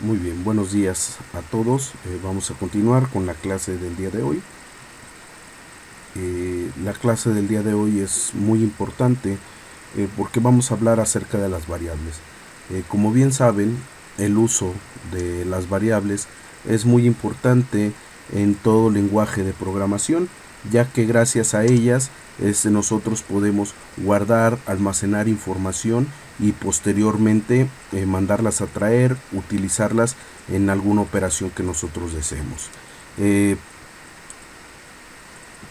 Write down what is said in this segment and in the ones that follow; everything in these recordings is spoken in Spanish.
Muy bien, buenos días a todos. Vamos a continuar con la clase del día de hoy. La clase del día de hoy es muy importante porque vamos a hablar acerca de las variables. Como bien saben, el uso de las variables es muy importante en todo lenguaje de programación, ya que gracias a ellas nosotros podemos guardar, almacenar información y posteriormente mandarlas a traer, utilizarlas en alguna operación que nosotros deseemos. ¿Qué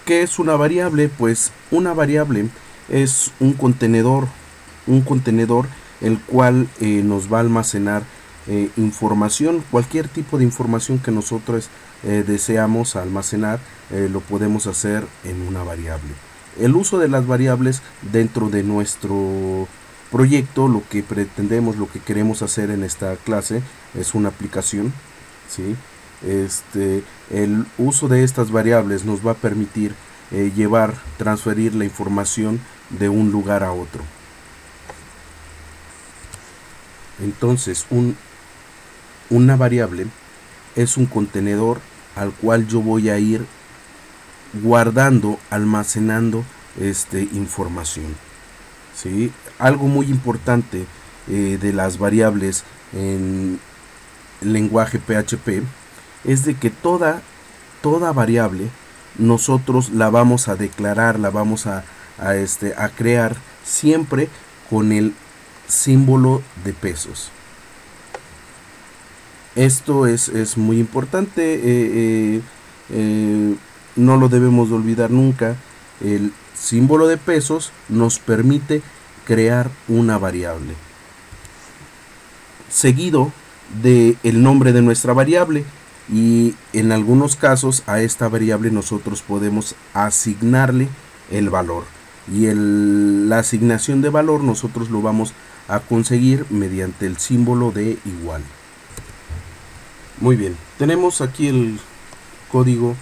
es una variable? Pues una variable es un contenedor el cual nos va a almacenar información, cualquier tipo de información que nosotros deseamos almacenar, lo podemos hacer en una variable. El uso de las variables dentro de nuestro proyecto, lo que pretendemos, lo que queremos hacer en esta clase es una aplicación, ¿sí? El uso de estas variables nos va a permitir transferir la información de un lugar a otro. Entonces, una variable es un contenedor al cual yo voy a ir guardando, almacenando información. ¿Sí? Algo muy importante de las variables en lenguaje PHP es de que toda variable nosotros la vamos a declarar, la vamos a crear siempre con el símbolo de pesos. Esto es muy importante, no lo debemos de olvidar nunca. El símbolo de pesos nos permite crear una variable, seguido del nombre de nuestra variable, y en algunos casos a esta variable nosotros podemos asignarle el valor, y la asignación de valor nosotros lo vamos a conseguir mediante el símbolo de igual. Muy bien, tenemos aquí el código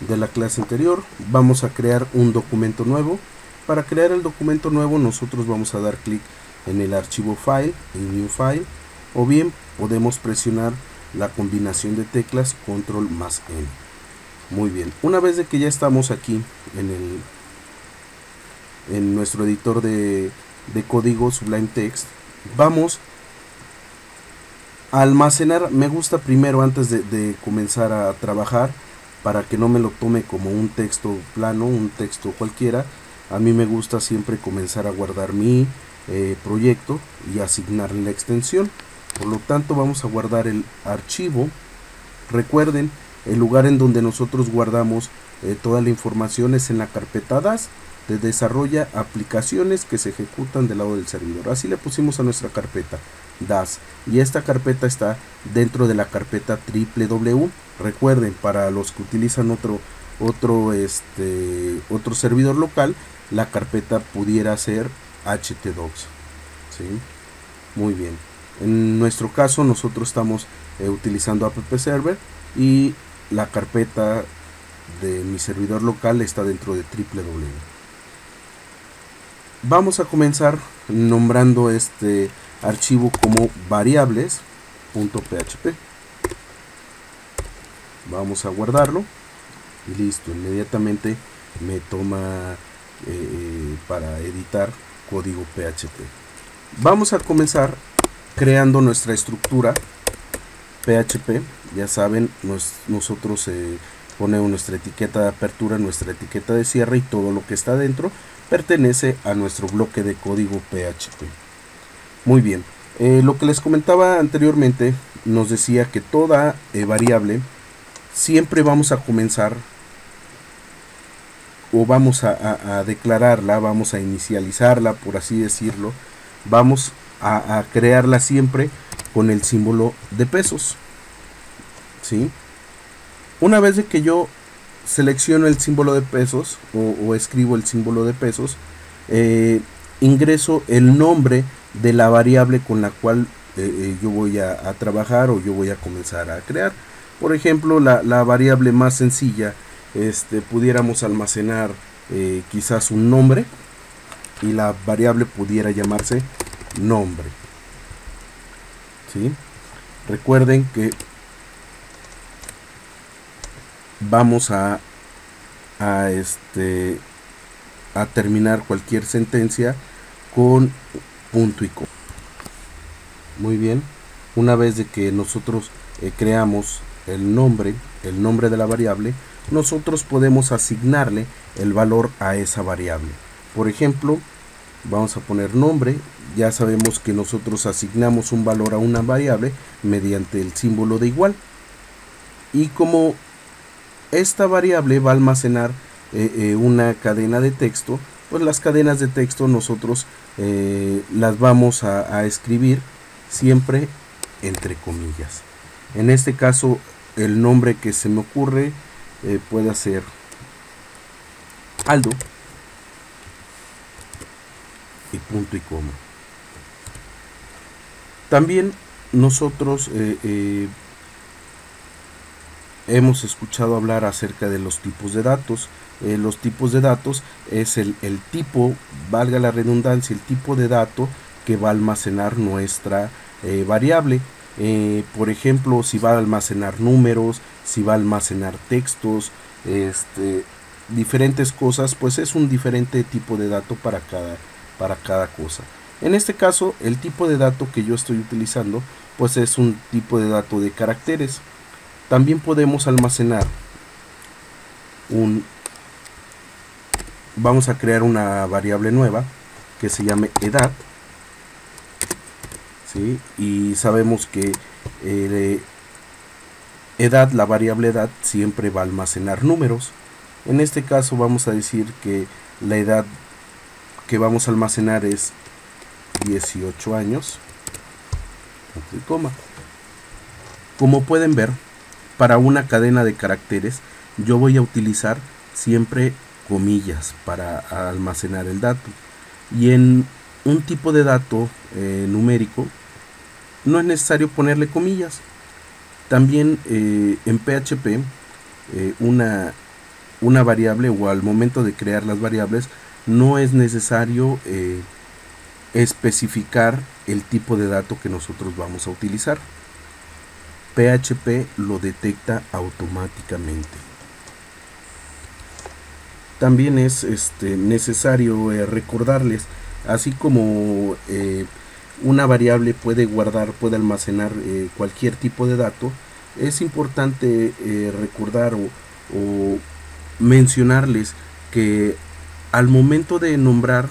de la clase anterior. Vamos a crear un documento nuevo. Para crear el documento nuevo nosotros vamos a dar clic en el archivo File, en New File, o bien podemos presionar la combinación de teclas Control más N. Muy bien, una vez de que ya estamos aquí en nuestro editor de código Sublime Text, vamos a almacenar. Me gusta primero, antes de comenzar a trabajar, para que no me lo tome como un texto plano, un texto cualquiera, a mí me gusta siempre comenzar a guardar mi proyecto y asignarle la extensión. Por lo tanto, vamos a guardar el archivo. Recuerden, el lugar en donde nosotros guardamos toda la información es en la carpeta DAS, de desarrolla aplicaciones que se ejecutan del lado del servidor. Así le pusimos a nuestra carpeta DAS, y esta carpeta está dentro de la carpeta www. Recuerden, para los que utilizan otro servidor local, la carpeta pudiera ser htdocs, ¿sí? Muy bien, en nuestro caso nosotros estamos utilizando app server, y la carpeta de mi servidor local está dentro de www. Vamos a comenzar nombrando este archivo como variables.php. Vamos a guardarlo y listo. Inmediatamente me toma para editar código PHP. Vamos a comenzar creando nuestra estructura PHP. Ya saben, nosotros ponemos nuestra etiqueta de apertura, nuestra etiqueta de cierre, y todo lo que está dentro pertenece a nuestro bloque de código PHP. Muy bien, lo que les comentaba anteriormente nos decía que toda variable siempre vamos a comenzar, o vamos a declararla, vamos a inicializarla, por así decirlo, vamos a crearla siempre con el símbolo de pesos, ¿sí? Una vez de que yo selecciono el símbolo de pesos, o escribo el símbolo de pesos, ingreso el nombre de la variable con la cual yo voy a trabajar, o yo voy a comenzar a crear. Por ejemplo, la variable más sencilla, pudiéramos almacenar quizás un nombre, y la variable pudiera llamarse nombre, ¿sí? Recuerden que vamos a terminar cualquier sentencia con punto y coma. Muy bien, una vez de que nosotros creamos el nombre de la variable, nosotros podemos asignarle el valor a esa variable. Por ejemplo, vamos a poner nombre. Ya sabemos que nosotros asignamos un valor a una variable mediante el símbolo de igual, y como esta variable va a almacenar una cadena de texto, pues las cadenas de texto nosotros las vamos a escribir siempre entre comillas. En este caso, el nombre que se me ocurre puede ser Aldo y punto y coma. También nosotros hemos escuchado hablar acerca de los tipos de datos. Los tipos de datos es el tipo, valga la redundancia, el tipo de dato que va a almacenar nuestra variable. Por ejemplo, si va a almacenar números, si va a almacenar textos, diferentes cosas, pues es un diferente tipo de dato para cada cosa. En este caso, el tipo de dato que yo estoy utilizando, pues es un tipo de dato de caracteres. También podemos almacenar vamos a crear una variable nueva que se llame edad, ¿sí? Y sabemos que edad, la variable edad, siempre va a almacenar números. En este caso vamos a decir que la edad que vamos a almacenar es 18 años, punto y coma. Como pueden ver, para una cadena de caracteres yo voy a utilizar siempre comillas para almacenar el dato, y en un tipo de dato numérico no es necesario ponerle comillas. También en PHP una variable, o al momento de crear las variables, no es necesario especificar el tipo de dato que nosotros vamos a utilizar. PHP lo detecta automáticamente. También es necesario recordarles, así como una variable puede almacenar cualquier tipo de dato, es importante recordar o mencionarles que al momento de nombrar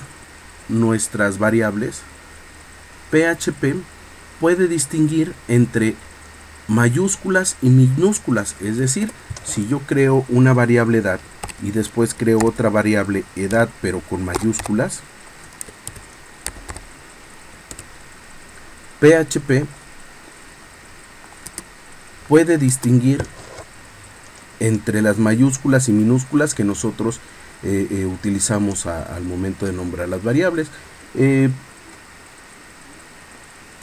nuestras variables, PHP puede distinguir entre mayúsculas y minúsculas. Es decir, si yo creo una variable edad y después creo otra variable edad pero con mayúsculas, PHP puede distinguir entre las mayúsculas y minúsculas que nosotros utilizamos al momento de nombrar las variables.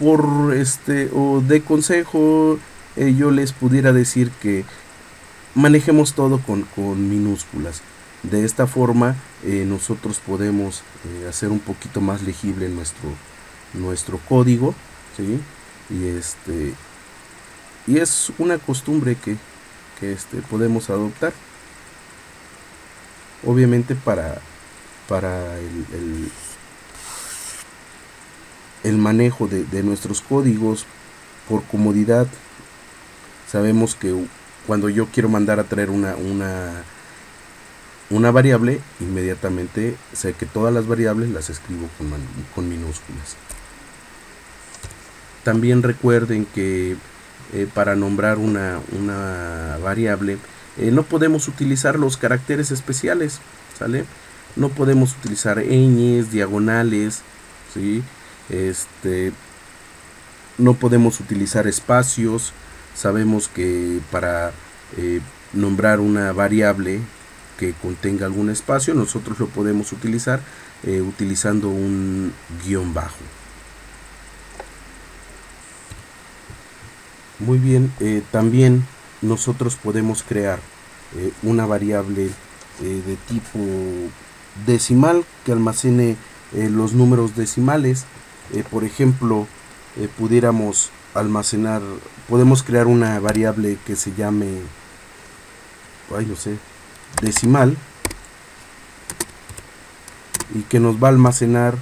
O de consejo, yo les pudiera decir que manejemos todo con minúsculas. De esta forma nosotros podemos hacer un poquito más legible nuestro código, ¿sí? Y es una costumbre que podemos adoptar, obviamente para el manejo de nuestros códigos. Por comodidad, sabemos que cuando yo quiero mandar a traer una variable, inmediatamente sé que todas las variables las escribo con minúsculas. También recuerden que para nombrar una variable no podemos utilizar los caracteres especiales, ¿sale? No podemos utilizar ñes, diagonales, ¿sí? No podemos utilizar espacios. Sabemos que para nombrar una variable que contenga algún espacio, nosotros lo podemos utilizar utilizando un guión bajo. Muy bien, también nosotros podemos crear una variable de tipo decimal que almacene los números decimales. Por ejemplo, pudiéramos almacenar, podemos crear una variable que se llame, no sé, decimal, y que nos va a almacenar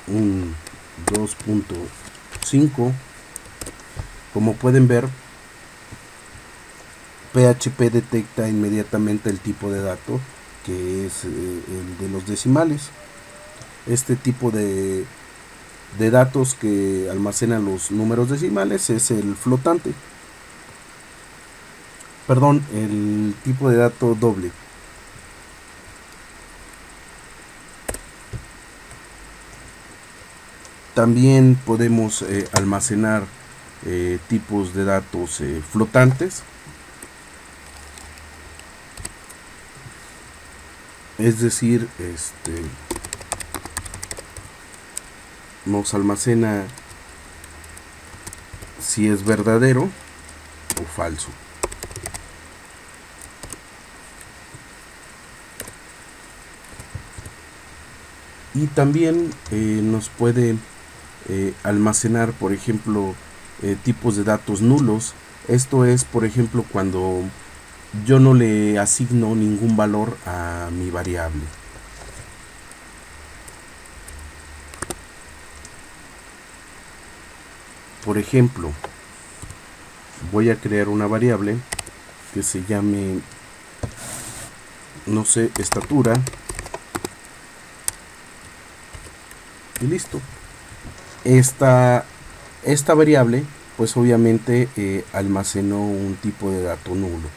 un 2.5. Como pueden ver, PHP detecta inmediatamente el tipo de dato, que es el de los decimales. Este tipo de datos que almacenan los números decimales es el flotante. Perdón, el tipo de dato doble. También podemos almacenar tipos de datos flotantes. Es decir, nos almacena si es verdadero o falso. Y también nos puede almacenar, por ejemplo, tipos de datos nulos. Esto es, por ejemplo, cuando yo no le asigno ningún valor a mi variable. Por ejemplo, voy a crear una variable que se llame, no sé, estatura. Y listo. Esta variable, pues obviamente almacenó un tipo de dato nulo.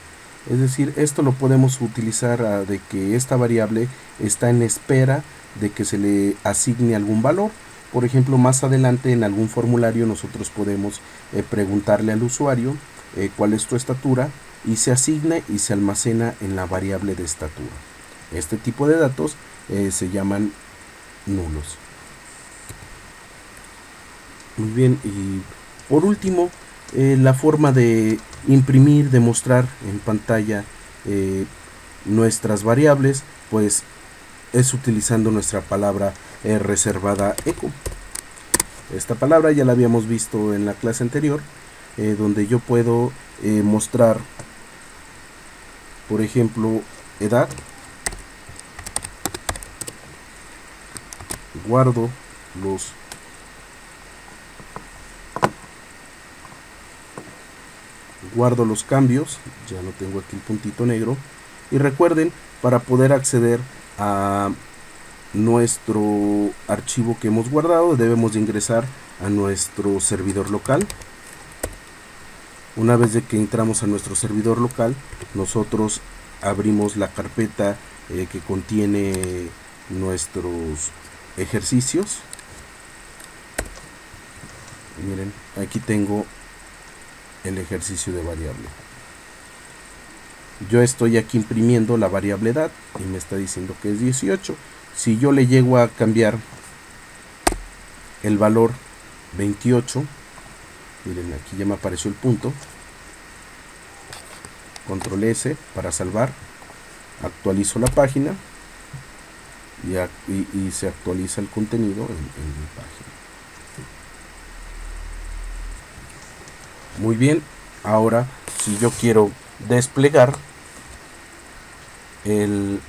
Es decir, esto lo podemos utilizar de que esta variable está en espera de que se le asigne algún valor. Por ejemplo, más adelante en algún formulario nosotros podemos preguntarle al usuario cuál es tu estatura, y se asigna y se almacena en la variable de estatura. Este tipo de datos se llaman nulos. Muy bien, y por último, la forma de imprimir, de mostrar en pantalla nuestras variables, pues es utilizando nuestra palabra reservada echo. Esta palabra ya la habíamos visto en la clase anterior, donde yo puedo mostrar, por ejemplo, edad. Guardo los cambios, ya no tengo aquí el puntito negro, y recuerden, para poder acceder a nuestro archivo que hemos guardado, debemos de ingresar a nuestro servidor local. Una vez de que entramos a nuestro servidor local, nosotros abrimos la carpeta que contiene nuestros ejercicios. Miren, aquí tengo el ejercicio de variable. Yo estoy aquí imprimiendo la variable edad y me está diciendo que es 18. Si yo le llego a cambiar el valor 28, miren, aquí ya me apareció el punto. Control S para salvar, actualizo la página y se actualiza el contenido en mi página. Muy bien, ahora si yo quiero desplegar el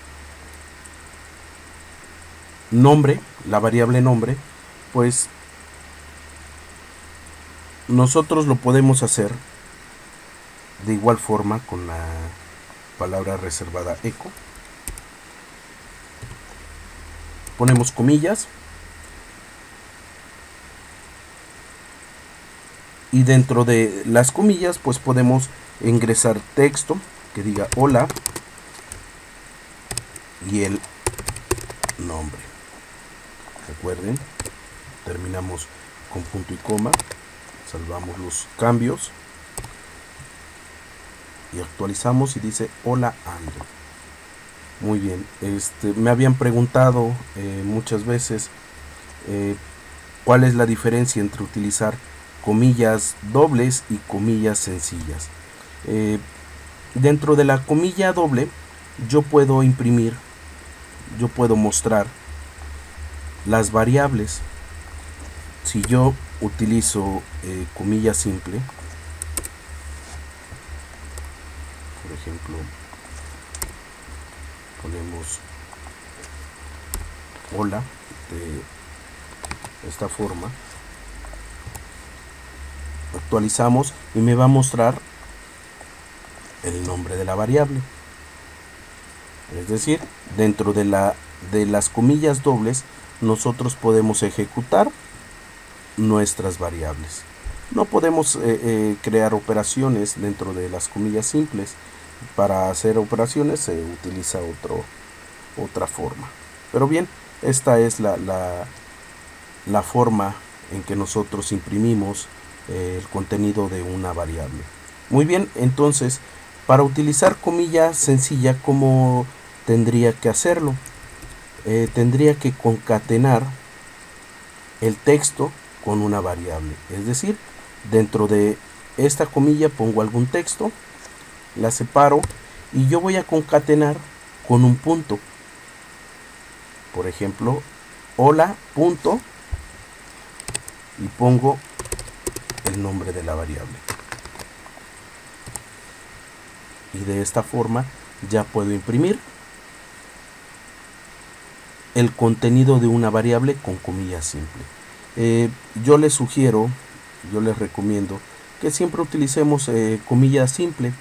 nombre, la variable nombre, pues nosotros lo podemos hacer de igual forma con la palabra reservada echo. Ponemos comillas y dentro de las comillas pues podemos ingresar texto que diga hola y el nombre. Recuerden, terminamos con punto y coma, salvamos los cambios y actualizamos y dice hola Andrew. Muy bien, me habían preguntado muchas veces cuál es la diferencia entre utilizar comillas dobles y comillas sencillas. Dentro de la comilla doble yo puedo imprimir, yo puedo mostrar las variables. Si yo utilizo comilla simple. Por ejemplo, ponemos hola de esta forma, actualizamos y me va a mostrar el nombre de la variable. Es decir, dentro de las comillas dobles nosotros podemos ejecutar nuestras variables. No podemos crear operaciones dentro de las comillas simples. Para hacer operaciones se utiliza otra forma. Pero bien, esta es la forma en que nosotros imprimimos el contenido de una variable. Muy bien, entonces, para utilizar comilla sencilla, ¿cómo tendría que hacerlo? Tendría que concatenar el texto con una variable. Es decir, dentro de esta comilla pongo algún texto, la separo y yo voy a concatenar con un punto. Por ejemplo, hola, punto, y pongo el nombre de la variable. Y de esta forma ya puedo imprimir el contenido de una variable con comilla simple. Yo les sugiero, yo les recomiendo que siempre utilicemos comilla simple.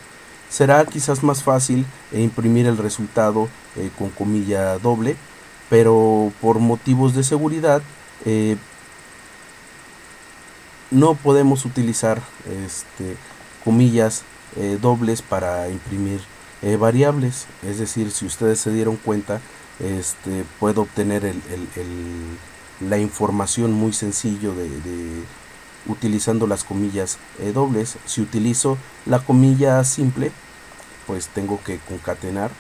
Será quizás más fácil imprimir el resultado con comilla doble, pero por motivos de seguridad no podemos utilizar comillas dobles para imprimir variables. Es decir, si ustedes se dieron cuenta, puedo obtener la información muy sencillo utilizando las comillas dobles. Si utilizo la comilla simple, pues tengo que concatenar,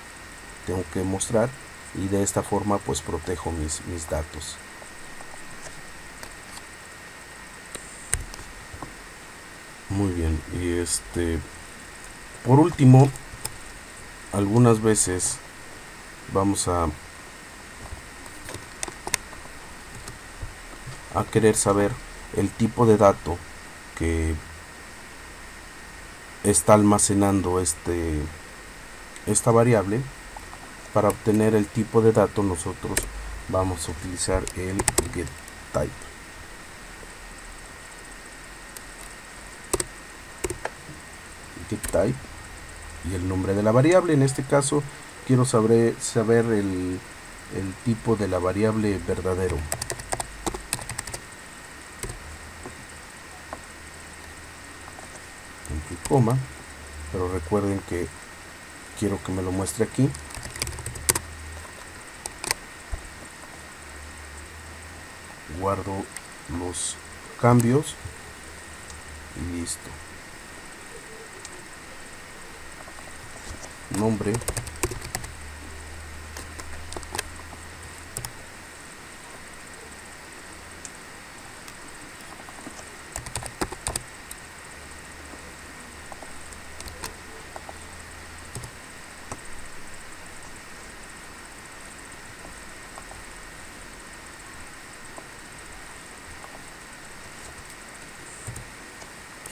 tengo que mostrar, y de esta forma pues protejo mis datos. Muy bien, y por último, algunas veces vamos a querer saber el tipo de dato que está almacenando esta variable. Para obtener el tipo de dato nosotros vamos a utilizar el getType. getType y el nombre de la variable. En este caso quiero saber el tipo de la variable verdadero. Punto y coma, pero recuerden que quiero que me lo muestre aquí. Guardo los cambios y listo. Nombre,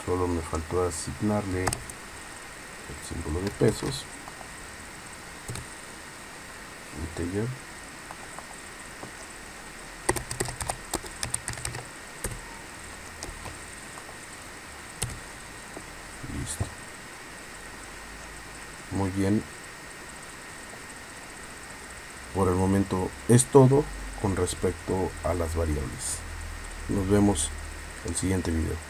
solo me faltó asignarle el símbolo de pesos, integer, listo. Muy bien, por el momento es todo con respecto a las variables. Nos vemos en el siguiente video.